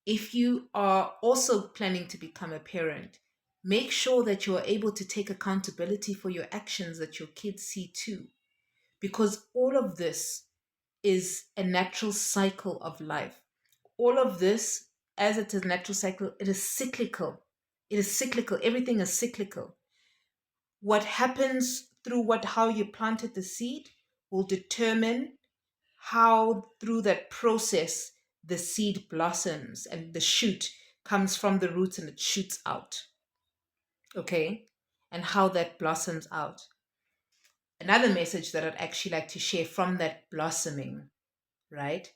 If you are also planning to become a parent, make sure that you are able to take accountability for your actions that your kids see too. Because all of this is a natural cycle of life. All of this, as it is a natural cycle, it is cyclical. It is cyclical. Everything is cyclical. What happens through how you planted the seed will determine how through that process the seed blossoms and the shoot comes from the roots and it shoots out. Okay? And how that blossoms out. Another message that I'd actually like to share from that blossoming, right,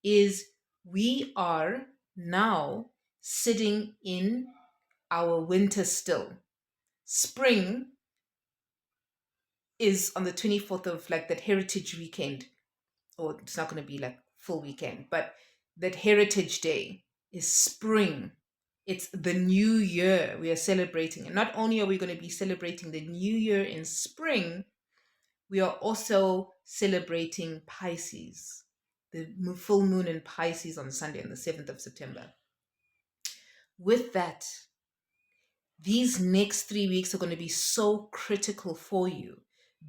is we are now sitting in our winter still. Spring is on the 24th of like that heritage weekend, or it's not going to be like full weekend, but that heritage day is spring. It's the new year we are celebrating. And not only are we going to be celebrating the new year in spring, we are also celebrating Pisces, the full moon in Pisces on Sunday, on the 7th of September. With that, these next 3 weeks are going to be so critical for you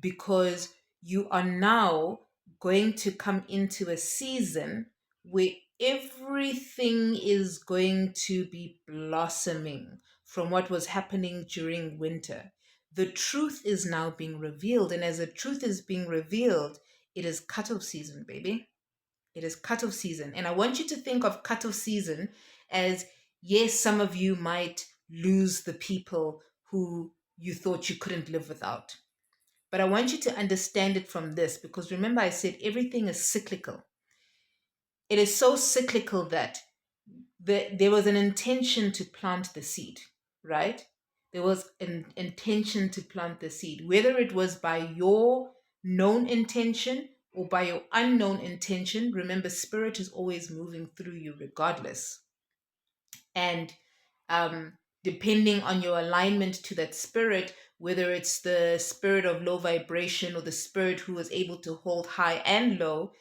because you are now going to come into a season where everything is going to be blossoming from what was happening during winter. The truth is now being revealed, and as the truth is being revealed, it is cutoff season, baby. It is cutoff season. And I want you to think of cutoff season as, yes, some of you might lose the people who you thought you couldn't live without. But I want you to understand it from this, because remember I said everything is cyclical. It is so cyclical that there was an intention to plant the seed, right? There was an intention to plant the seed, whether it was by your known intention or by your unknown intention. Remember, spirit is always moving through you regardless. And depending on your alignment to that spirit, whether it's the spirit of low vibration or the spirit who is able to hold high and low,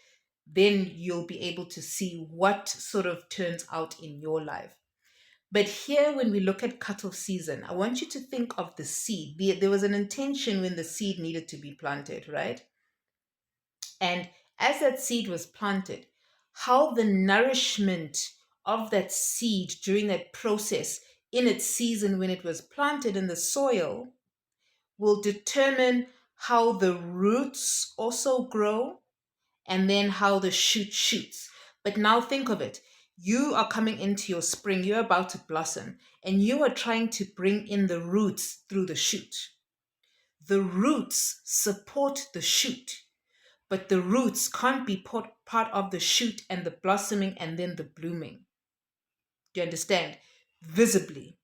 then you'll be able to see what sort of turns out in your life. But here, when we look at cutoff season, I want you to think of the seed. There was an intention when the seed needed to be planted, right? And as that seed was planted, how the nourishment of that seed during that process in its season when it was planted in the soil will determine how the roots also grow and then how the shoot shoots. But now think of it. You are coming into your spring, you're about to blossom, and you are trying to bring in the roots through the shoot. The roots support the shoot, but the roots can't be part of the shoot and the blossoming and then the blooming. Do you understand? Visibly.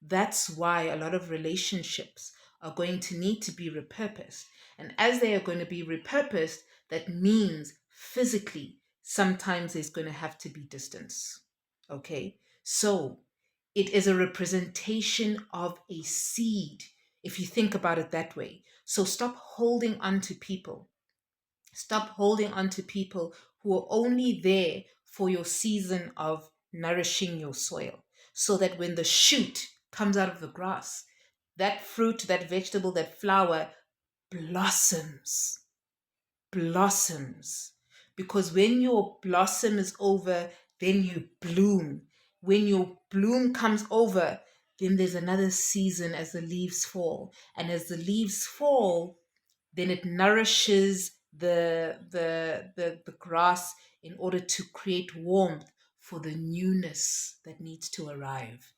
That's why a lot of relationships are going to need to be repurposed. And as they are going to be repurposed, that means physically, sometimes there's going to have to be distance. Okay? So it is a representation of a seed, if you think about it that way. So stop holding on to people. Stop holding on to people who are only there for your season of nourishing your soil, so that when the shoot comes out of the grass, that fruit, that vegetable, that flower blossoms, blossoms. Because when your blossom is over, then you bloom. When your bloom comes over, then there's another season as the leaves fall. And as the leaves fall, then it nourishes the grass in order to create warmth for the newness that needs to arrive.